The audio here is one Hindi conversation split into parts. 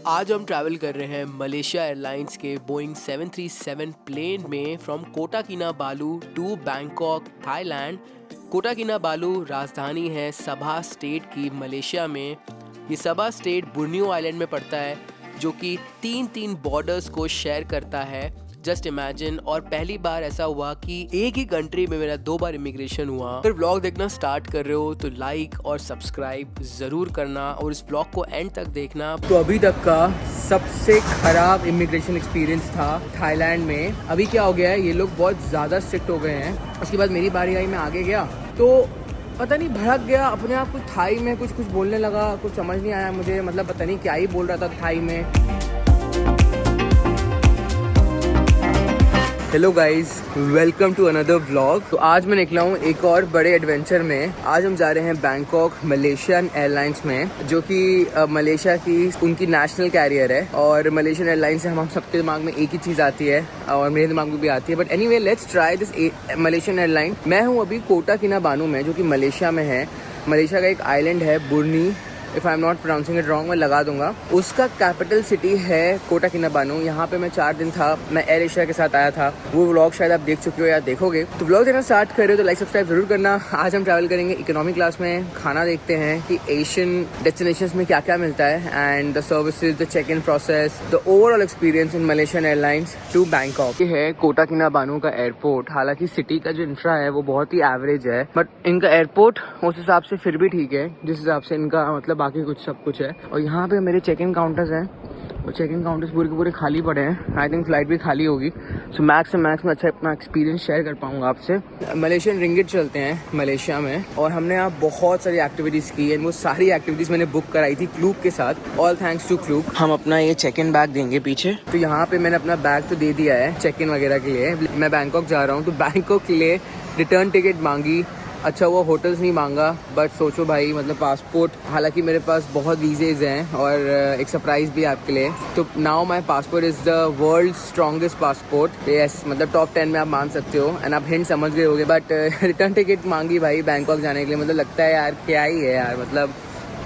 आज हम ट्रैवल कर रहे हैं मलेशिया एयरलाइंस के बोइंग 737 प्लेन में from Kota Kinabalu to Bangkok Thailand. Kota Kinabalu राजधानी है सबा स्टेट की मलेशिया में। ये सबा स्टेट बोर्नियो आइलैंड में पड़ता है जो कि तीन बॉर्डर्स को शेयर करता है। Just imagine. और पहली बार ऐसा हुआ कि एक ही कंट्री में मेरा 2 बार इमिग्रेशन हुआ। अगर व्लॉग देखना स्टार्ट कर रहे हो तो लाइक और सब्सक्राइब जरूर करना और इस व्लॉग को एंड तक देखना। तो अभी तक का सबसे खराब इमिग्रेशन एक्सपीरियंस था थाईलैंड में। अभी क्या हो गया है, ये लोग बहुत ज़्यादा स्ट्रिक्ट हो गए हैं। उसके बाद मेरी बारी आई, मैं आगे गया तो पता नहीं भड़क गया अपने आप, कुछ थाई में कुछ बोलने लगा, कुछ समझ नहीं आया मुझे, मतलब पता नहीं क्या ही बोल रहा था थाई में। Hello guys, welcome to another vlog. तो आज मैं निकला हूँ एक और बड़े एडवेंचर में। आज हम जा रहे हैं बैंकॉक मलेशियन एयरलाइंस में, जो कि मलेशिया की उनकी नेशनल कैरियर है। और मलेशियन एयरलाइंस से हम सबके दिमाग में एक ही चीज़ आती है और मेरे दिमाग में भी आती है। But anyway, let's try this Malaysian airline. मैं हूँ अभी कोटा किनाबालू में, जो कि मलेशिया में है। मलेशिया का एक आइलैंड है Brunei, if I am not pronouncing it wrong, मैं लगा दूंगा। उसका कैपिटल सिटी है कोटा किनाबालू। यहाँ पे मैं 4 दिन था। मैं एयर एशिया के साथ आया था। वो व्लॉग शायद आप देख चुके हो या देखोगे। तो व्लॉग देखना स्टार्ट कर रहे हो तो लाइक सब्सक्राइब जरूर करना। आज हम ट्रैवल करेंगे इकोनॉमी क्लास में। खाना देखते हैं कि एशियन डेस्टिनेशंस में क्या क्या मिलता है, and the services, the check in process, the overall experience in Malaysian Airlines to Bangkok. ये है कोटा किनाबालू का एयरपोर्ट। हालांकि सिटी का जो इंफ्रा है वो बहुत ही एवरेज है, बट इनका एयरपोर्ट उस हिसाब से फिर भी ठीक है जिस हिसाब से इनका मतलब बाकी कुछ सब कुछ है। और यहाँ पे मेरे चेक इन काउंटर्स हैं और चेक इन काउंटर्स पूरे के पूरे खाली पड़े हैं। आई थिंक फ्लाइट भी खाली होगी। सो मैक्स से मैक्स में अच्छा अपना एक्सपीरियंस शेयर कर पाऊंगा आपसे। मलेशियन रिंगिट चलते हैं मलेशिया में, और हमने यहाँ बहुत सारी एक्टिविटीज़ की है। वो सारी एक्टिविटीज़ मैंने बुक कराई थी क्लूक के साथ। All thanks to Klook. हम अपना ये चेक इन बैग देंगे पीछे। तो यहाँ पे मैंने अपना बैग तो दे दिया है चेक इन वगैरह के लिए। मैं बैंकॉक जा रहा हूँ तो बैंकॉक के लिए रिटर्न टिकट मांगी। अच्छा वो होटल्स नहीं मांगा, बट सोचो भाई, मतलब पासपोर्ट, हालांकि मेरे पास बहुत वीजेज हैं और एक सरप्राइज भी आपके लिए। तो now my passport is the world strongest passport. Yes, मतलब टॉप 10 में आप मान सकते हो, एंड आप हिंट समझ गए होगे। बट रिटर्न टिकट मांगी भाई बैंकॉक जाने के लिए। मतलब लगता है यार क्या ही है यार, मतलब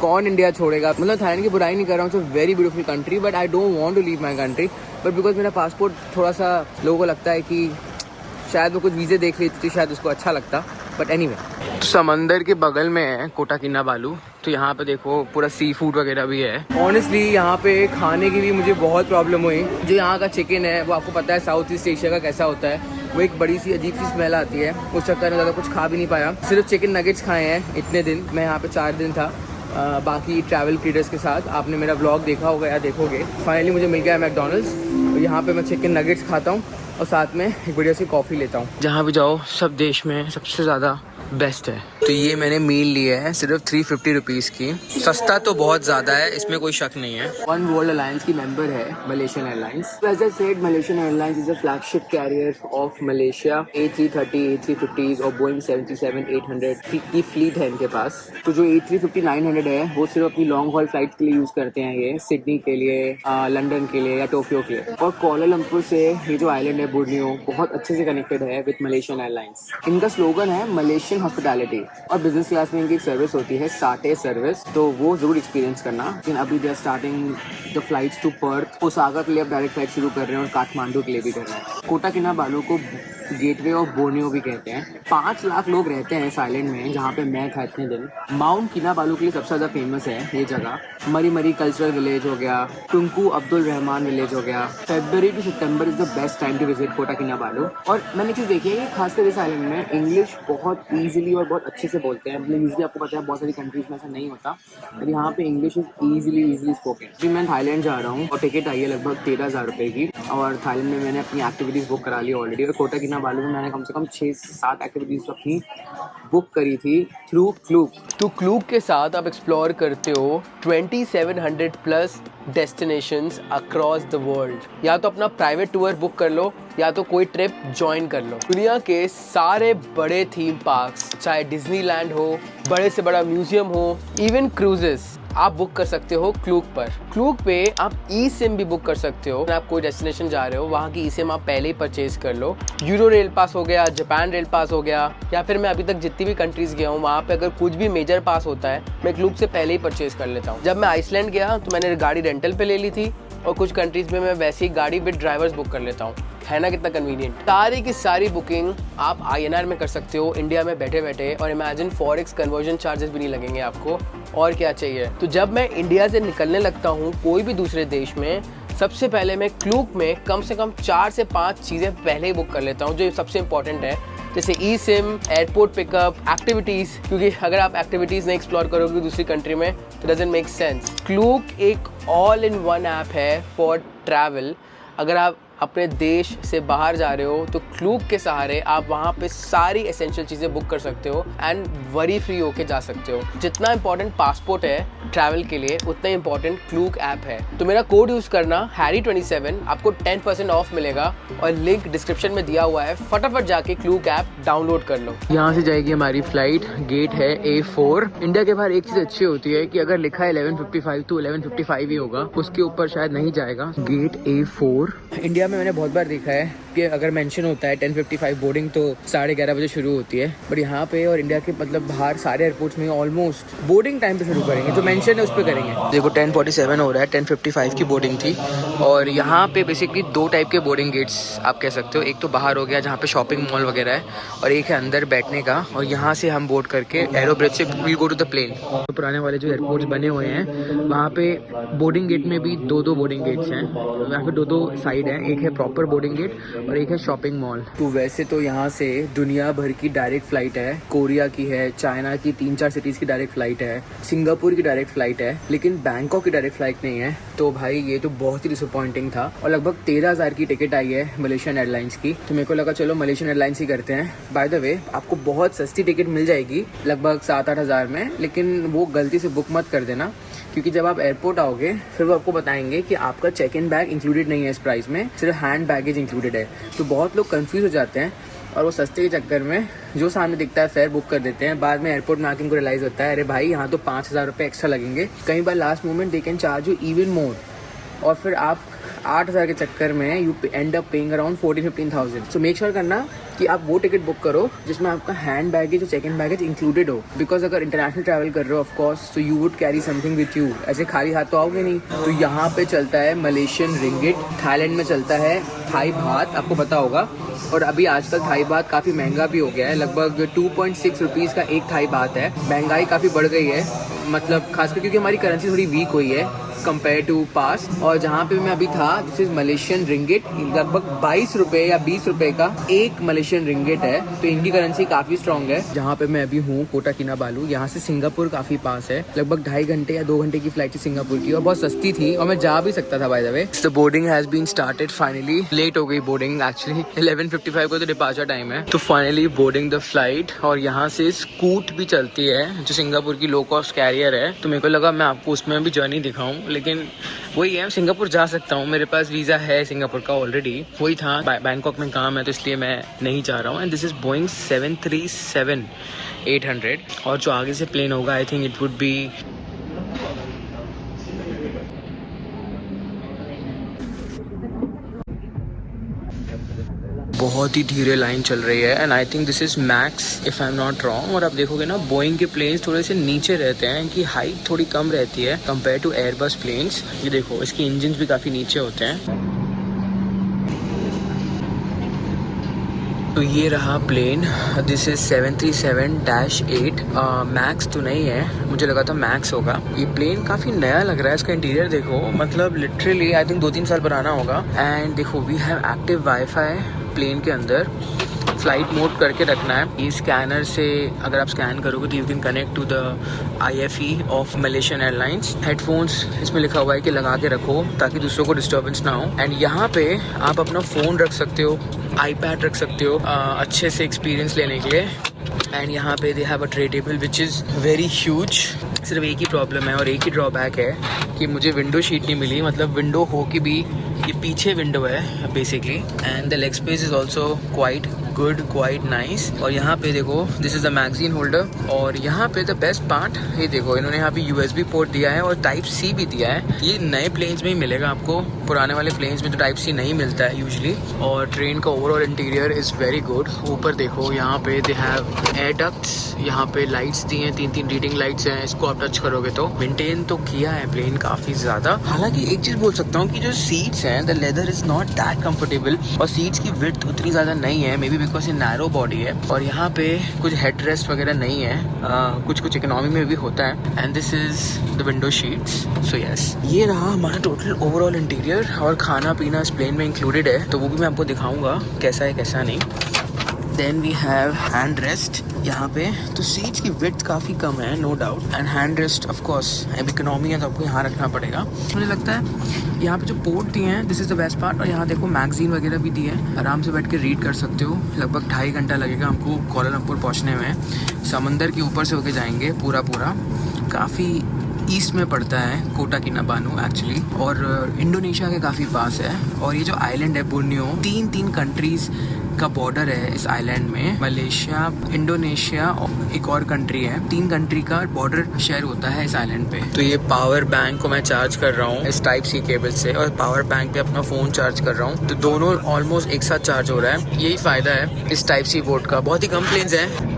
कौन इंडिया छोड़ेगा। मतलब थाईलैंड की बुराई नहीं कर रहा हूँ, it's a very beautiful country, but I don't want to leave my country. But because मेरा पासपोर्ट थोड़ा सा लोगों को लगता है कि शायद वो कुछ वीज़े देख लेती थी, शायद उसको अच्छा लगता। बट एनीवे, समंदर के बगल में है कोटा किनाबालू। तो यहाँ पे देखो पूरा सी फूड वगैरह भी है। ऑनेस्टली यहाँ पे खाने की भी मुझे बहुत प्रॉब्लम हुई। जो यहाँ का चिकन है वो आपको पता है साउथ ईस्ट एशिया का कैसा होता है। वो एक बड़ी सी अजीब सी स्मेल आती है। उस चक्कर में ज़्यादा कुछ खा भी नहीं पाया। सिर्फ चिकन नगेट्स खाए हैं इतने दिन। मैं यहाँ पे 4 दिन था बाकी ट्रैवल क्रिएटर्स के साथ। आपने मेरा व्लॉग देखा होगा या देखोगे। फाइनली मुझे मिल गया मैकडोनल्ड्स। तो यहाँ पे मैं चिकन नगेट्स खाता हूँ और साथ में एक बढ़िया सी कॉफ़ी लेता हूँ। जहाँ भी जाओ सब देश में सबसे ज़्यादा बेस्ट है। तो ये मैंने मील लिया है सिर्फ 350 रुपीज़ की। सस्ता तो बहुत ज़्यादा है, इसमें कोई शक नहीं है। वन वर्ल्ड अलायंस की मेंबर है Malaysian Airlines. As I said, Malaysian Airlines is a flagship carrier of Malaysia. A330, A350 और बोइंग 737-800 की फ्लीट है इनके पास। तो जो A350-900 है वो सिर्फ अपनी लॉन्ग हॉल फ्लाइट के लिए यूज़ करते हैं ये, सिडनी के लिए, लंदन के लिए या टोक्यो के लिए। और कोलालमपुर से ये जो आइलैंड है बोर्नियो बहुत अच्छे से कनेक्टेड है विद मलेशियन एयरलाइंस। इनका स्लोगन है मलेशियन हॉस्पिटैलिटी। और बिजनेस क्लास में इनकी एक सर्विस होती है साटे सर्विस, तो वो जरूर एक्सपीरियंस करना। लेकिन अभी they are starting the flights to Perth. Osaka के लिए अब डायरेक्ट फ्लाइट शुरू कर रहे हैं और काठमांडू के लिए भी कर रहे हैं। कोटा किनाबालू को गेटवे ऑफ बोर्नियो भी कहते हैं। 5 लाख लोग रहते हैं इस आइलैंड में, जहाँ पे मैं था इतने दिन। माउंट किनाबालू के लिए सबसे ज़्यादा फेमस है ये जगह। मरी मरी कल्चरल विलेज हो गया, टुंकू अब्दुल रहमान विलेज हो गया। February to September is the best time to visit Kota Kinabalu. और मैंने चीज़ देखी है कि खासकर इस आइलैंड में इंग्लिश बहुत ईजिली और बहुत अच्छे से बोलते हैं। मतलब यूजली आपको पता है बहुत सारी कंट्रीज में ऐसा नहीं होता, पर यहाँ पे इंग्लिश इज ईजिली स्पोकन। अभी मैं थाईलैंड जा रहा हूँ और टिकट आई है लगभग 13,000 रुपये की। और थाईलैंड में मैंने अपनी एक्टिविटीज़ बुक करा ली ऑलरेडी। और कोटा किनाबालू में मैंने कम से कम 6 से 7 एक्टिविटीज़ अपनी बुक करी थी थ्रू क्लूक। तो क्लूक के साथ आप एक्सप्लोर करते हो 2700 plus destinations across the world. या तो अपना प्राइवेट टूर बुक कर लो या तो कोई ट्रिप ज्वाइन कर लो। दुनिया के सारे बड़े थीम पार्क्स, चाहे डिज्नीलैंड हो, बड़े से बड़ा म्यूजियम हो, इवन क्रूजेस, आप बुक कर सकते हो क्लूक पर। क्लूक पे आप ई सिम भी बुक कर सकते हो। आप कोई डेस्टिनेशन जा रहे हो, वहाँ की ई सिम आप पहले ही परचेज कर लो। यूरो रेल पास हो गया, जापान रेल पास हो गया, या फिर मैं अभी तक जितनी भी कंट्रीज गया हूँ वहाँ पे अगर कुछ भी मेजर पास होता है मैं क्लूक से पहले ही परचेज कर लेता हूँ। जब मैं आइसलैंड गया तो मैंने गाड़ी रेंटल पे ले ली थी, और कुछ कंट्रीज में मैं वैसे ही गाड़ी विद ड्राइवर्स बुक कर लेता हूँ। है ना कितना कन्वीनियंट। सारी की सारी बुकिंग आप INR में कर सकते हो इंडिया में बैठे बैठे, और इमेजिन फॉरेक्स कन्वर्जन चार्जेस भी नहीं लगेंगे आपको। और क्या चाहिए। तो जब मैं इंडिया से निकलने लगता हूँ कोई भी दूसरे देश में, सबसे पहले मैं क्लूक में कम से कम 4 से 5 चीज़ें पहले ही बुक कर लेता हूँ जो सबसे इंपॉर्टेंट है, जैसे ई सिम, एयरपोर्ट पिकअप, एक्टिविटीज़, क्योंकि अगर आप एक्टिविटीज़ नहीं एक्सप्लोर करोगे दूसरी कंट्री में तो डजंट मेक सेंस। क्लूक एक ऑल इन वन ऐप है फॉर ट्रैवल। अगर आप अपने देश से बाहर जा रहे हो तो क्लूक के सहारे आप वहाँ पे सारी एसेंशियल चीज़ें बुक कर सकते हो एंड वरी फ्री होके जा सकते हो। जितना इंपॉर्टेंट पासपोर्ट है ट्रैवल के लिए उतना इंपॉर्टेंट क्लूक ऐप है। तो मेरा कोड यूज़ करना Harry27, आपको 10% ऑफ मिलेगा, और लिंक डिस्क्रिप्शन में दिया हुआ है। फटाफट जाके क्लूक ऐप डाउनलोड कर लो। यहाँ से जाएगी हमारी फ्लाइट, गेट है A4। इंडिया के बाहर एक चीज़ अच्छी होती है कि अगर लिखा है 11:55 तो 11:55 ही होगा, उसके ऊपर शायद नहीं जाएगा। गेट A4 इंडिया में मैंने बहुत बार देखा है कि अगर मेंशन होता है 10:55 बोर्डिंग तो 11:30 बजे शुरू होती है, बट यहाँ पे और इंडिया के मतलब बाहर सारे एयरपोर्ट्स में ऑलमोस्ट बोर्डिंग टाइम पे शुरू करेंगे, जो मेंशन है उस पर करेंगे। देखो 10:47 हो रहा है, 10:55 की बोर्डिंग थी। और यहाँ पे बेसिकली 2 टाइप के बोर्डिंग गेट्स आप कह सकते हो। एक तो बाहर हो गया जहाँ पे शॉपिंग मॉल वगैरह है, और एक है अंदर बैठने का, और यहाँ से हम बोर्ड करके एरो ब्रिज से we'll go to the plane. तो पुराने वाले जो एयरपोर्ट्स बने हुए हैं वहाँ पे बोर्डिंग गेट में भी 2 बोर्डिंग गेट्स हैं। यहाँ पे 2 साइड हैं, एक है प्रॉपर बोर्डिंग गेट और एक है शॉपिंग मॉल। तो वैसे तो यहाँ से दुनिया भर की डायरेक्ट फ्लाइट है, कोरिया की है, चाइना की 3-4 सिटीज़ की डायरेक्ट फ्लाइट है, सिंगापुर की डायरेक्ट फ्लाइट है, लेकिन बैंकॉक की डायरेक्ट फ्लाइट नहीं है। तो भाई ये तो बहुत ही डिसअपॉइंटिंग था। और लगभग 13,000 की टिकट आई है मलेशियन एयरलाइंस की, तो मेरे को लगा चलो मलेशियन एयरलाइंस ही करते हैं। बाय द वे आपको बहुत सस्ती टिकट मिल जाएगी लगभग 7-8 हज़ार में, लेकिन वो गलती से बुक मत कर देना, क्योंकि जब आप एयरपोर्ट आओगे फिर वो आपको बताएंगे कि आपका चेक इन बैग इंक्लूडेड नहीं है इस प्राइस में, सिर्फ हैंड बैगेज इंक्लूडेड है। तो बहुत लोग कंफ्यूज हो जाते हैं और वो सस्ते के चक्कर में जो सामने दिखता है फेयर बुक कर देते हैं। बाद में एयरपोर्ट में आके उनको रियलाइज़ होता है अरे भाई यहाँ तो 5,000 रुपये एक्स्ट्रा लगेंगे। कई बार last moment they can charge you even more, और फिर आप 8,000 के चक्कर में you end up paying around 14-15,000। So make sure करना कि आप वो टिकट बुक करो जिसमें आपका हैंड बैगेज और चेक इन बैगेज इंक्लूडेड हो, बिकॉज अगर इंटरनेशनल ट्रैवल कर रहे हो ऑफ कोर्स तो you would carry something with you, ऐसे खाली हाथ तो आओगे नहीं। तो यहाँ पे चलता है मलेशियन रिंगिट, थाईलैंड में चलता है थाई बात, आपको पता होगा। और अभी आजकल थाई बात काफ़ी महंगा भी हो गया है, लगभग 2.6 रुपीज़ का एक थाई बात है। महंगाई काफ़ी बढ़ गई है, मतलब खासकर क्योंकि हमारी करेंसी थोड़ी वीक हुई है कंपेयर टू पास्ट। और जहाँ पे मैं अभी था दिस इज मलेशियन रिंगिट, लगभग 22 रुपये या 20 रुपये का एक मलेशियन रिंगिट है, तो इनकी करेंसी काफ़ी स्ट्रॉन्ग है। जहाँ पे मैं अभी हूँ कोटा किनाबालू, यहाँ से सिंगापुर काफ़ी पास है, लगभग 2.5 घंटे या 2 घंटे की फ्लाइट थी सिंगापुर की, और बहुत सस्ती थी और मैं जा भी सकता था। By the way the boarding has been started finally. Late हो गई बोर्डिंग, एक्चुअली 11:55 को तो डिपार्चर टाइम है। तो फाइनली बोर्डिंग द फ्लाइट, और यहाँ से स्कूट भी चलती है जो सिंगापुर की लो कॉस्ट कैरियर है। तो मेरे को लगा मैं आपको उसमें भी जर्नी दिखाऊं, लेकिन वही है, सिंगापुर जा सकता हूँ, मेरे पास वीज़ा है सिंगापुर का ऑलरेडी। वही था बैंकॉक में काम है तो इसलिए मैं नहीं चाह रहा हूँ। एंड दिस इज़ बोइंग 737-800, और जो आगे से प्लेन होगा I think it would be बहुत ही धीरे लाइन चल रही है। And I think this is max if I am not wrong. और आप देखोगे ना बोइंग के प्लेन्स थोड़े से नीचे रहते हैं, इनकी हाइट थोड़ी कम रहती है कंपेयर टू एयरबस प्लेन्स। ये देखो इसकी इंजन भी काफ़ी नीचे होते हैं। तो ये रहा प्लेन, दिस इज़ 737-8। मैक्स तो नहीं है, मुझे लगा था मैक्स होगा। ये प्लेन काफ़ी नया लग रहा है, इसका इंटीरियर देखो, मतलब लिटरली आई थिंक 2-3 साल पुराना होगा। एंड देखो we have active wifi plane के अंदर, फ्लाइट मोड करके रखना है। ये स्कैनर से अगर आप स्कैन करोगे तो you can connect to the IFE of Malaysian Airlines. Headphones इसमें लिखा हुआ है कि लगा के रखो ताकि दूसरों को डिस्टर्बेंस ना हो। एंड यहाँ पे आप अपना फ़ोन रख सकते हो, iPad रख सकते हो अच्छे से एक्सपीरियंस लेने के लिए। एंड यहाँ पे they have a tray table which is very huge. सिर्फ एक ही प्रॉब्लम है और एक ही ड्रॉबैक है कि मुझे विंडो शीट नहीं मिली, मतलब विंडो हो के भी ये पीछे विंडो है basically. And the leg space is also quite good, quite nice. और यहाँ पे देखो this is the magazine holder. और यहाँ पे द बेस्ट पार्ट ये देखो, इन्होंने यहाँ पे USB पोर्ट दिया है और टाइप C भी दिया है। ये नए प्लेन्स में ही मिलेगा आपको, पुराने वाले प्लेन्स में तो टाइप C नहीं मिलता है यूजुअली। और ट्रेन का overall interior is very good. ऊपर देखो यहाँ पे दे हैव एयर डक्ट्स, यहाँ पे लाइट्स दी हैं, 3 रीडिंग लाइट्स हैं। इसको आप टच करोगे तो मेंटेन तो किया है प्लेन काफ़ी ज़्यादा। हालांकि एक चीज़ बोल सकता हूँ कि जो सीट्स हैं the leather is not that comfortable, और सीट्स की विड्थ उतनी ज़्यादा नहीं है, मे बी बिकॉज ये नैरो बॉडी है। और यहाँ पे कुछ हेड रेस्ट वगैरह नहीं है, कुछ इकोनॉमी में भी होता है। And this is the window sheets. So yes, ये रहा हमारा टोटल ओवरऑल इंटीरियर। और खाना पीना इस प्लेन में इंक्लूडेड है, तो वो भी मैं आपको दिखाऊंगा कैसा है कैसा नहीं। Then we have hand rest यहाँ पे, तो सीट्स की विड्थ काफ़ी कम है no doubt. And hand rest of course अब इकोनॉमी है तो आपको यहाँ रखना पड़ेगा। मुझे लगता है यहाँ पे जो पोर्ट दिए हैं this is the best part. और यहाँ देखो मैगजीन वगैरह भी दी है, आराम से बैठ के रीड कर सकते हो। लगभग 2.5 घंटा लगेगा हमको कोलालमपुर पहुँचने में। समंदर के ऊपर से होके जाएंगे पूरा, काफ़ी ईस्ट में पड़ता है कोटा किनाबालू एक्चुअली, और इंडोनेशिया के काफ़ी पास है। और ये जो आइलैंड है बोर्नियो, 3 कंट्रीज़ का बॉर्डर है इस आइलैंड में। मलेशिया, इंडोनेशिया और एक और कंट्री है, 3 कंट्री का बॉर्डर शेयर होता है इस आइलैंड पे। तो ये पावर बैंक को मैं चार्ज कर रहा हूँ इस टाइप C केबल से, और पावर बैंक पे अपना फ़ोन चार्ज कर रहा हूँ, तो दोनों ऑलमोस्ट एक साथ चार्ज हो रहा है। यही फ़ायदा है इस टाइप C पोर्ट का। बहुत ही कम प्लेन्स हैं।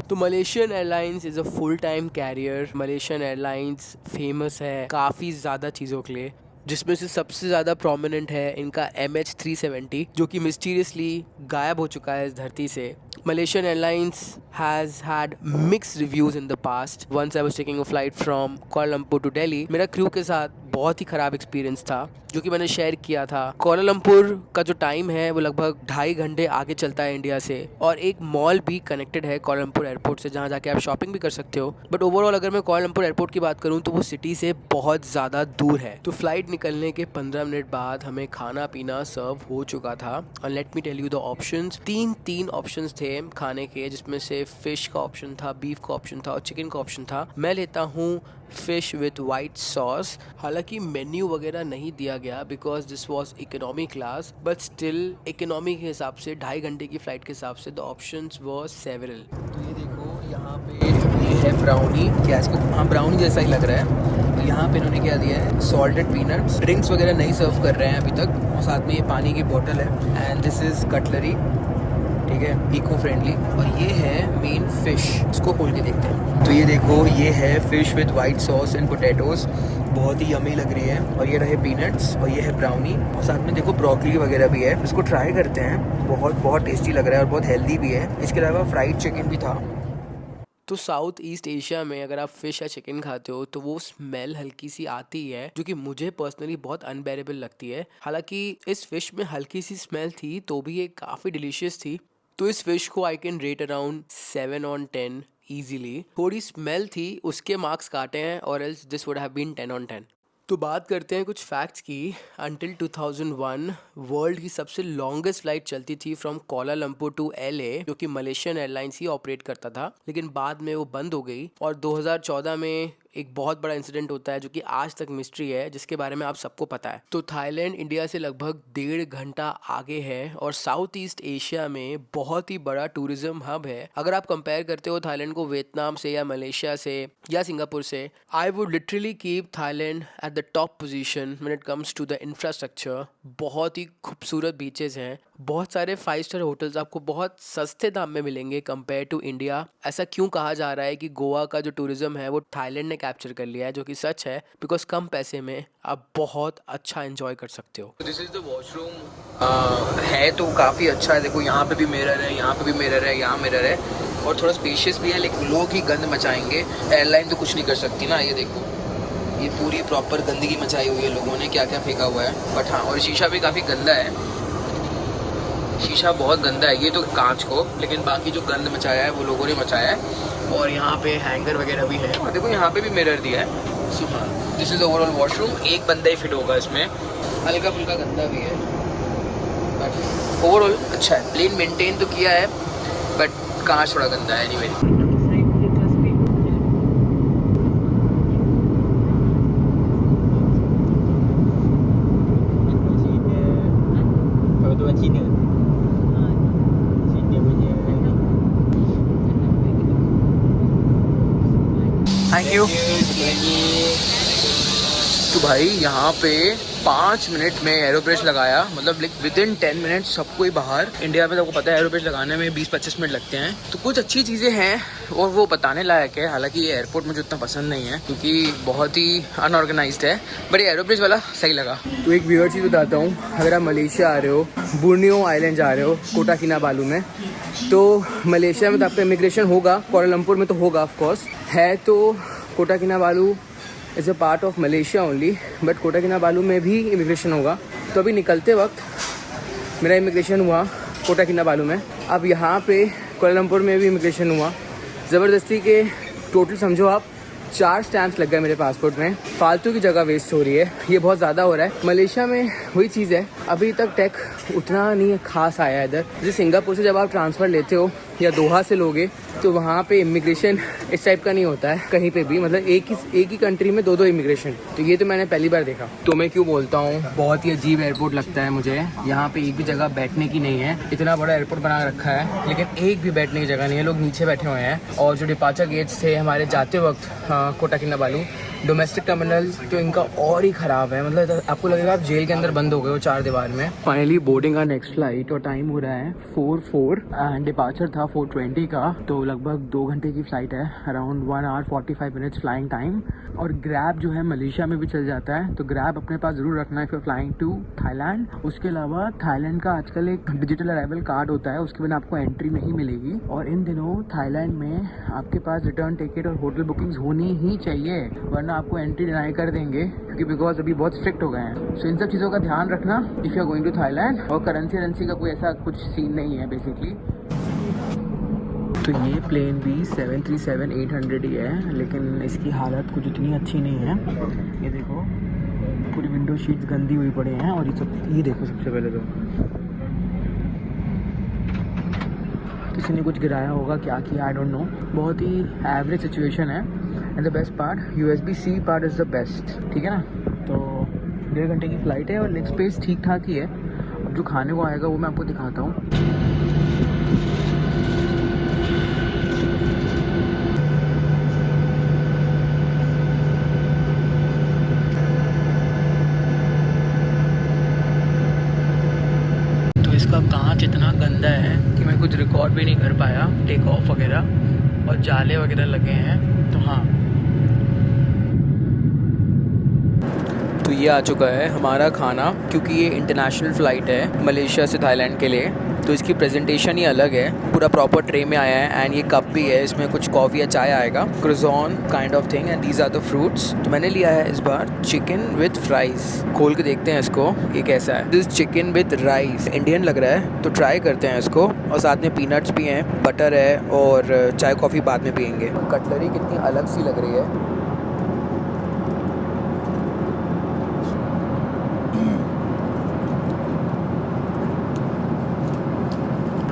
तो Malaysian Airlines is a full time carrier. Malaysian Airlines famous है काफ़ी ज़्यादा चीज़ों के लिए, जिसमें से सबसे ज़्यादा प्रोमिनेंट है इनका MH370, जो कि मिस्टीरियसली गायब हो चुका है इस धरती से। Malaysian Airlines has had mixed reviews in the past. Once I was taking a flight from Kuala Lumpur to Delhi, मेरा क्रू के साथ बहुत ही ख़राब एक्सपीरियंस था, जो कि मैंने शेयर किया था। कोलालमपुर का जो टाइम है वो लगभग 2.5 घंटे आगे चलता है इंडिया से, और एक मॉल भी कनेक्टेड है कोलालमपुर एयरपोर्ट से, जहाँ जाके आप शॉपिंग भी कर सकते हो। बट ओवरऑल अगर मैं कोलालमपुर एयरपोर्ट की बात करूँ तो वो सिटी से बहुत ज़्यादा दूर है। तो फ्लाइट निकलने के 15 मिनट बाद हमें खाना पीना सर्व हो चुका था। और let me tell you the options. तीन ऑप्शंस थे खाने के, जिसमें से फिश का ऑप्शन था, बीफ का ऑप्शन था और चिकन का ऑप्शन था। मैं लेता हूँ फिश विथ वाइट सॉस। हालांकि मेन्यू वगैरह नहीं दिया गया because this was economy class, but still economy के हिसाब से 2.5 घंटे की फ्लाइट के हिसाब से द ऑप्शंस वर सेवरल। तो ये देखो यहाँ पे ये है ब्राउनी, क्या इसको, हाँ ब्राउनी जैसा ही लग रहा है। तो यहाँ पे इन्होंने क्या दिया है, सॉल्टेड पीनट्स। ड्रिंक्स वगैरह नहीं सर्व कर रहे हैं अभी तक, और साथ में ये पानी की बोतल है। एंड दिस इज़ कटलरी, ठीक है, इको फ्रेंडली। और ये है मेन फिश, इसको खोल के देखते हैं। तो ये देखो ये है fish with white sauce and potatoes, बहुत ही यमी लग रही है। और ये रहे पीनट्स, और ये है ब्राउनी, और साथ में देखो ब्रोकली वगैरह भी है। इसको ट्राई करते हैं, बहुत टेस्टी लग रहा है और बहुत हेल्दी भी है। इसके अलावा फ्राइड चिकन भी था। तो साउथ ईस्ट एशिया में अगर आप फिश या चिकन खाते हो तो वो स्मेल हल्की सी आती है, जो कि मुझे पर्सनली बहुत अनबेरेबल लगती है। हालांकि इस फिश में हल्की सी स्मेल थी तो भी ये काफ़ी डिलीशियस थी। तो इस फिश को I can rate around 7 on 10 easily. थोड़ी स्मेल थी, उसके मार्क्स काटे हैं, और else this would have been 10 on 10। तो बात करते हैं कुछ फैक्ट्स की। अंटिल 2001 वर्ल्ड की सबसे लॉन्गेस्ट फ्लाइट चलती थी फ्रॉम कोलालमपुर टू LA, जो कि मलेशियन एयरलाइंस ही ऑपरेट करता था, लेकिन बाद में वो बंद हो गई। और 2014 में एक बहुत बड़ा इंसिडेंट होता है जो कि आज तक मिस्ट्री है, जिसके बारे में आप सबको पता है। तो थाईलैंड इंडिया से लगभग 1.5 घंटा आगे है और साउथ ईस्ट एशिया में बहुत ही बड़ा टूरिज्म हब है। अगर आप कंपेयर करते हो थाईलैंड को वियतनाम से या मलेशिया से या सिंगापुर से, I would literally keep Thailand at the top position when it comes to the infrastructure. बहुत ही खूबसूरत बीचेस हैं, बहुत सारे 5 स्टार होटल्स आपको बहुत सस्ते दाम में मिलेंगे कंपेयर टू इंडिया। ऐसा क्यों कहा जा रहा है कि गोवा का जो टूरिज्म है वो थाईलैंड ने कैप्चर कर लिया है, जो कि सच है, बिकॉज कम पैसे में आप बहुत अच्छा एंजॉय कर सकते हो। दिस इज द वॉशरूम, है तो काफ़ी अच्छा है। देखो यहाँ पे भी मिरर है, यहाँ पे भी मिरर है, यहाँ मिरर है। और थोड़ा स्पेशियस भी है, लेकिन लोग ही गंद मचाएंगे, एयरलाइन तो कुछ नहीं कर सकती ना। ये देखो, ये पूरी प्रॉपर गंदगी मचाई हुई है लोगों ने, क्या क्या फेंका हुआ है। बट हाँ, और शीशा भी काफ़ी गंदा है, शीशा बहुत गंदा है, ये तो कांच को, लेकिन बाकी जो गंद मचाया है वो लोगों ने मचाया है। और यहाँ पे हैंगर वगैरह भी है, और देखो यहाँ पे भी मिरर दिया है। सो हाँ, दिस इज़ ओवरऑल वॉशरूम, एक बंदा ही फिट होगा इसमें, हल्का फुल्का गंदा भी है, बट ओवरऑल अच्छा है। प्लेन मेंटेन तो किया है, बट कांच थोड़ा गंदा है। Anyway, thank you. तो भाई यहाँ पे 5 मिनट में एरोब्रिज लगाया, मतलब विद इन 10 मिनट सबको ही बाहर। इंडिया में तो आपको पता है एरोब्रिज लगाने में 20-25 मिनट लगते हैं। तो कुछ अच्छी चीज़ें हैं और वो बताने लायक है। हालांकि ये एयरपोर्ट मुझे उतना पसंद नहीं है क्योंकि बहुत ही अनऑर्गेनाइज्ड है, बट ये एरोब्रिज वाला सही लगा। तो एक वियर चीज़ बताता हूँ, अगर आप मलेशिया आ रहे हो, बोर्नियो आइलैंड जा रहे हो, कोटा किनाबालू में, तो मलेशिया में तो आपका इमिग्रेशन होगा, कुआलालंपुर में तो होगा ऑफकोर्स है। तो Kota Kinabalu is a part of Malaysia only, but Kota Kinabalu में भी इमिग्रेशन होगा। तो अभी निकलते वक्त मेरा इमिग्रेशन हुआ कोटा किनाबालू में, अब यहाँ पे कुआलालंपुर में भी इमिग्रेशन हुआ। ज़बरदस्ती के टोटल समझो आप 4 स्टैम्प्स लग गए मेरे पासपोर्ट में, फालतू की जगह वेस्ट हो रही है, ये बहुत ज़्यादा हो रहा है। मलेशिया में वही चीज़ है, अभी तक टैक उतना नहीं खास आया है इधर। जैसे सिंगापुर से जब आप ट्रांसफ़र लेते हो या दोहा से लोगे, तो वहाँ पे इमिग्रेशन इस टाइप का नहीं होता है कहीं पे भी, मतलब एक ही कंट्री में 2 इमिग्रेशन। तो ये तो मैंने पहली बार देखा। तो मैं क्यों बोलता हूँ, बहुत ही अजीब एयरपोर्ट लगता है मुझे। यहाँ पे एक भी जगह बैठने की नहीं है, इतना बड़ा एयरपोर्ट बना रखा है लेकिन एक भी बैठने की जगह नहीं है, लोग नीचे बैठे हुए हैं। और जो डिपार्चर गेट्स थे हमारे जाते वक्त कोटा किनाबालू डोमेस्टिक टर्मिनल, तो इनका और ही ख़राब है, मतलब आपको लगेगा आप जेल के अंदर बंद हो गए हो 4 दीवार में। फाइनली बोर्डिंग का नेक्स्ट फ्लाइट, और टाइम हो रहा है 4:04 एंड डिपार्चर था 4:20 का, तो लगभग 2 घंटे की फ़्लाइट है, around 1 hour 45 minutes flying time. और ग्रैब जो है मलेशिया में भी चल जाता है, तो ग्रैब अपने पास ज़रूर रखना है फिर फ्लाइंग टू थाईलैंड। उसके अलावा थाईलैंड का आजकल एक डिजिटल अराइवल कार्ड होता है, उसके बिना आपको एंट्री नहीं मिलेगी। और इन दिनों थाईलैंड में आपके पास रिटर्न टिकट और होटल बुकिंग्स होनी ही चाहिए, वरना आपको एंट्री डिनाई कर देंगे, क्योंकि बिकॉज अभी बहुत स्ट्रिक्ट हो गए हैं। सो इन सब चीज़ों का ध्यान रखना if you are going to Thailand. और करेंसी का कोई ऐसा कुछ सीन नहीं है बेसिकली। तो ये प्लेन भी 737-800 ही है, लेकिन इसकी हालत कुछ इतनी अच्छी नहीं है। ये देखो पूरी विंडो शीट्स गंदी हुई पड़े हैं, और ये देखो सबसे पहले तो किसी ने कुछ गिराया होगा, क्या किया आई डोंट नो। बहुत ही एवरेज सिचुएशन है। And the best part, USB-C part is the best, ठीक है ना। तो 1.5 घंटे की फ़्लाइट है और लेग स्पेस ठीक ठाक ही है। अब जो खाने को आएगा वो मैं आपको दिखाता हूँ। तो इसका कांच इतना गंदा है कि मैं कुछ रिकॉर्ड भी नहीं कर पाया, टेक ऑफ वगैरह, और जाले वगैरह लगे हैं। तो हाँ, तो ये आ चुका है हमारा खाना, क्योंकि ये इंटरनेशनल फ़्लाइट है मलेशिया से थाईलैंड के लिए, तो इसकी प्रेजेंटेशन ही अलग है। पूरा प्रॉपर ट्रे में आया है, एंड ये कप भी है, इसमें कुछ कॉफ़ी या चाय आएगा, croissant kind of thing, and these are the fruits. तो मैंने लिया है इस बार चिकन विद फ्राइज़। खोल के देखते हैं इसको, ये कैसा है। This chicken with rice, Indian लग रहा है, तो ट्राई करते हैं इसको। और साथ में पीनट्स भी हैं, बटर है, और चाय कॉफ़ी बाद में पियेंगे। कटलरी कितनी अलग सी लग रही है।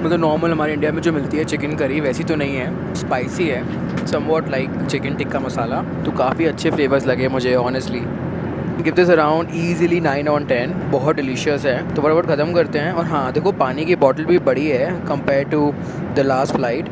मतलब नॉर्मल हमारे इंडिया में जो मिलती है चिकन करी वैसी तो नहीं है, स्पाइसी है, somewhat like chicken tikka masala. तो काफ़ी अच्छे फ्लेवर्स लगे मुझे honestly. Give this around easily 9/10। बहुत डिलीशियस है। तो फटाफट ख़त्म करते हैं। और हाँ देखो, पानी की बॉटल भी बड़ी है compare to the last flight.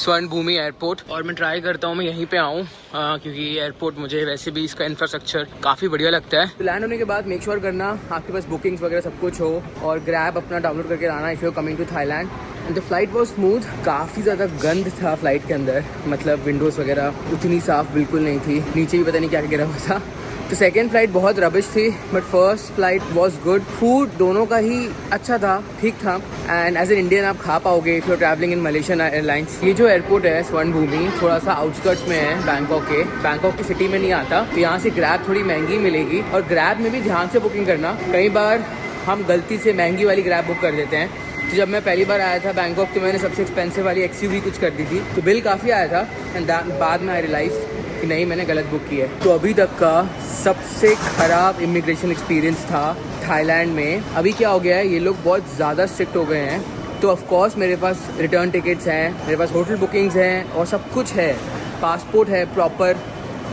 Suvarnabhumi airport और मैं ट्राई करता हूँ मैं यहीं पे आऊँ क्योंकि एयरपोर्ट मुझे वैसे भी इसका इंफ्रास्ट्रक्चर काफ़ी बढ़िया लगता है। प्लान होने के बाद मेक श्योर करना आपके पास बुकिंग्स वगैरह सब कुछ हो और ग्रैब अपना डाउनलोड करके आना if you coming to Thailand. And the flight was smooth. काफ़ी ज़्यादा गंद था फ्लाइट के अंदर, मतलब विंडोज़ वगैरह उतनी साफ़ बिल्कुल नहीं थी, नीचे भी पता नहीं क्या गिरा हुआ था। तो सेकेंड फ्लाइट बहुत रबिश थी but first flight was good. Food दोनों का ही अच्छा था, ठीक था। एंड एज एन इंडियन आप खा पाओगे if you are travelling in Malaysian Airlines. ये जो एयरपोर्ट है स्वर्ण भूमि थोड़ा सा आउटस्कर्ट्स में है बैंकॉक की सिटी में नहीं आता, तो यहाँ से ग्रैब थोड़ी महंगी मिलेगी और ग्रैब में भी ध्यान से बुकिंग करना। कई बार हम गलती से महंगी वाली ग्रैब बुक कर देते हैं। तो जब मैं पहली बार आया था बैंकॉक तो मैंने सबसे एक्सपेंसिव वाली XUV कुछ कर दी थी, तो बिल काफ़ी आया था। एंड बाद में आई रियलाइज कि नहीं, मैंने गलत बुक की है। तो अभी तक का सबसे ख़राब इमिग्रेशन एक्सपीरियंस था थाईलैंड में। अभी क्या हो गया है, ये लोग बहुत ज़्यादा स्ट्रिक्ट हो गए हैं। तो ऑफ कोर्स मेरे पास रिटर्न टिकट्स हैं, मेरे पास होटल बुकिंग्स हैं और सब कुछ है, पासपोर्ट है प्रॉपर।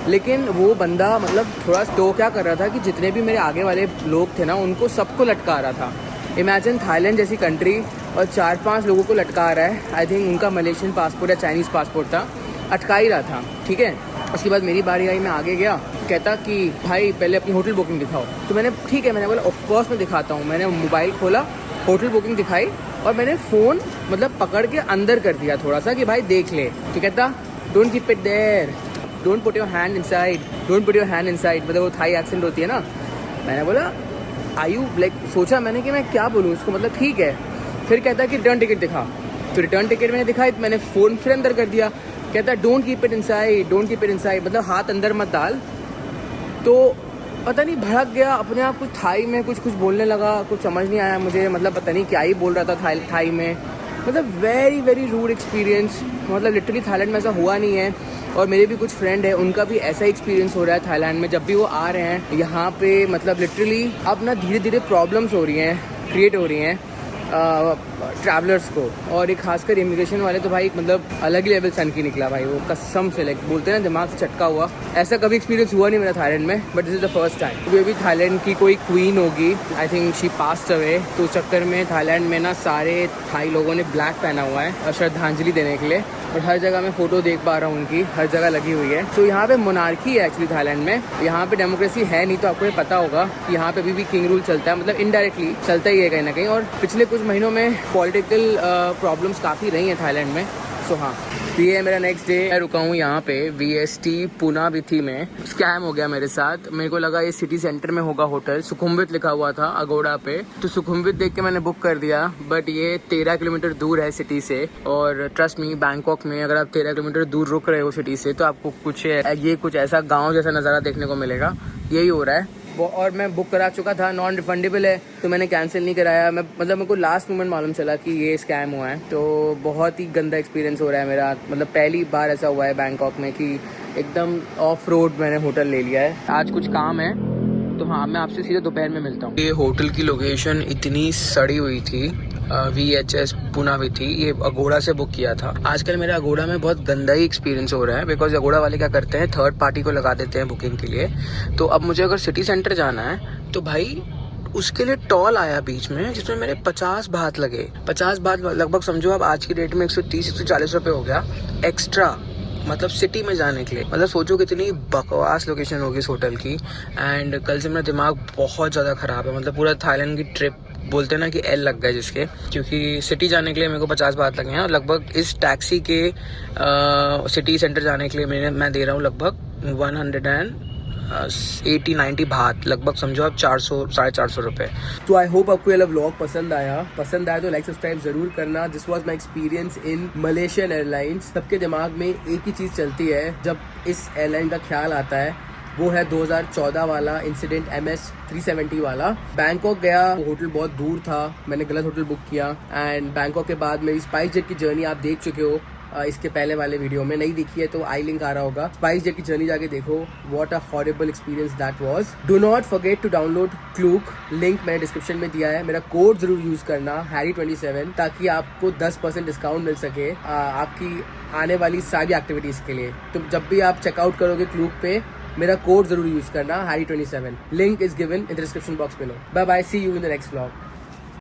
लेकिन वो बंदा मतलब थोड़ा तो क्या कर रहा था कि जितने भी मेरे आगे वाले लोग थे ना उनको सबको लटका रहा था। इमेजिन थाईलैंड जैसी कंट्री और 4-5 लोगों को लटका रहा है। आई थिंक उनका मलेशियन पासपोर्ट या चाइनीज़ पासपोर्ट था, अटका ही रहा था। ठीक है, उसके बाद मेरी बारी आई, मैं आगे गया, कहता कि भाई पहले अपनी होटल बुकिंग दिखाओ। तो मैंने ठीक है, मैंने बोला ऑफकोर्स मैं दिखाता हूँ। मैंने मोबाइल खोला, होटल बुकिंग दिखाई और मैंने फ़ोन मतलब पकड़ के अंदर कर दिया थोड़ा सा कि भाई देख ले। तो कहता don't keep it there, don't put your hand inside, don't put your hand inside. मतलब वो थाई एक्सेंट होती है ना। मैंने बोला आयु लाइक, सोचा मैंने कि मैं क्या बोलूँ उसको, मतलब ठीक है। फिर कहता कि रिटर्न टिकट दिखा। तो रिटर्न टिकट मैंने दिखाई, मैंने फ़ोन फिर अंदर कर दिया। कहता don't keep it inside, don't keep it inside, मतलब हाथ अंदर मत डाल। तो पता नहीं भड़क गया अपने आप, कुछ थाई में कुछ बोलने लगा, कुछ समझ नहीं आया मुझे, मतलब पता नहीं क्या ही बोल रहा था थाई में। मतलब वेरी वेरी रूड एक्सपीरियंस। मतलब लिटरली थाईलैंड में ऐसा हुआ नहीं है। और मेरे भी कुछ फ्रेंड है, उनका भी ऐसा एक्सपीरियंस हो रहा है थाईलैंड में। जब भी वो आ रहे हैं यहाँ पे, मतलब लिटरली अब ना धीरे धीरे प्रॉब्लम्स हो रही हैं, क्रिएट हो रही हैं ट्रैवलर्स को। और एक खासकर इमिग्रेशन वाले तो भाई मतलब अलग ही लेवल सन की निकला भाई, वो कसम से लाइक बोलते हैं ना दिमाग से चटका हुआ। ऐसा कभी एक्सपीरियंस हुआ नहीं मेरा थाईलैंड में, but this is the first time. ये भी थाईलैंड की कोई क्वीन होगी, I think she passed away. तो चक्कर में थाईलैंड में ना सारे थाई लोगों ने ब्लैक पहना हुआ है श्रद्धांजलि देने के लिए। और हर जगह मैं फ़ोटो देख पा रहा हूँ उनकी, हर जगह लगी हुई है। तो यहाँ पे मोनार्की है एक्चुअली थाईलैंड में। यहाँ पे डेमोक्रेसी है नहीं, तो आपको ये पता होगा कि यहाँ पे अभी भी किंग रूल चलता है, मतलब इनडायरेक्टली चलता ही है कहीं ना कहीं। और पिछले कुछ महीनों में पॉलिटिकल प्रॉब्लम्स काफ़ी रही हैं थाईलैंड में। सो हाँ, तो ये है मेरा नेक्स्ट डे। मैं रुका हूँ यहाँ पे VST पुनाविथी में। स्कैम हो गया मेरे साथ। मेरे को लगा ये सिटी सेंटर में होगा होटल, सुखुमवित लिखा हुआ था अगोड़ा पे, तो सुखुमवित देख के मैंने बुक कर दिया। बट ये 13 किलोमीटर दूर है सिटी से। और ट्रस्ट मी, बैंकॉक में अगर आप 13 किलोमीटर दूर रुक रहे हो सिटी से तो आपको कुछ ऐसा गाँव जैसा नज़ारा देखने को मिलेगा। यही हो रहा है। और मैं बुक करा चुका था, नॉन रिफंडेबल है, तो मैंने कैंसिल नहीं कराया। मतलब मेरे को लास्ट मोमेंट मालूम चला कि ये स्कैम हुआ है। तो बहुत ही गंदा एक्सपीरियंस हो रहा है मेरा। मतलब पहली बार ऐसा हुआ है बैंकॉक में कि एकदम ऑफ रोड मैंने होटल ले लिया है। आज कुछ काम है तो हाँ, मैं आपसे सीधे दोपहर में मिलता हूँ। ये होटल की लोकेशन इतनी सड़ी हुई थी, VHS पुनाविथी, ये अगोड़ा से बुक किया था। आजकल मेरा अगोड़ा में बहुत गंदा ही एक्सपीरियंस हो रहा है, बिकॉज अगोड़ा वाले क्या करते हैं, थर्ड पार्टी को लगा देते हैं बुकिंग के लिए। तो अब मुझे अगर सिटी सेंटर जाना है तो भाई उसके लिए टॉल आया बीच में, जिसमें मेरे 50 बात लगे। 50 बात लगभग समझो अब आज की डेट में 130-140 रुपये हो गया एक्स्ट्रा, मतलब सिटी में जाने के लिए। मतलब सोचो कितनी बकवास लोकेशन होगी इस होटल की। एंड कल से मेरा दिमाग बहुत ज़्यादा ख़राब है। मतलब पूरा थाईलैंड की ट्रिप बोलते हैं ना कि L लग गए जिसके, क्योंकि सिटी जाने के लिए मेरे को 50 बात लगे हैं। और लगभग इस टैक्सी के सिटी सेंटर जाने के लिए मैं दे रहा हूँ लगभग 180-90 बात, लगभग समझो आप 400-450 रुपये। तो आई होप आपको ये व्लॉग पसंद आया तो लाइक सब्सक्राइब जरूर करना। This was my experience in Malaysian airlines. सबके दिमाग में एक ही चीज़ चलती है जब इस एयरलाइन का ख्याल आता है, वो है 2014 वाला इंसिडेंट, MS-370 वाला। बैंकॉक गया, होटल बहुत दूर था, मैंने गलत होटल बुक किया। एंड बैंकॉक के बाद मेरी स्पाइस जेट की जर्नी आप देख चुके हो इसके पहले वाले वीडियो में। नहीं देखी है तो आई लिंक आ रहा होगा, स्पाइस जेट की जर्नी जाके देखो। What a horrible experience that was. Do not forget to download Klook, link मैंने डिस्क्रिप्शन में दिया है। मेरा कोड जरूर यूज करना Harry27, ताकि आपको 10% डिस्काउंट मिल सके आपकी आने वाली सारी एक्टिविटीज के लिए। तो जब भी आप चेकआउट करोगे क्लूक पे, मेरा कोड जरूर यूज करना Harry27। Link is given in the description box below. Bye bye, see you in the next vlog.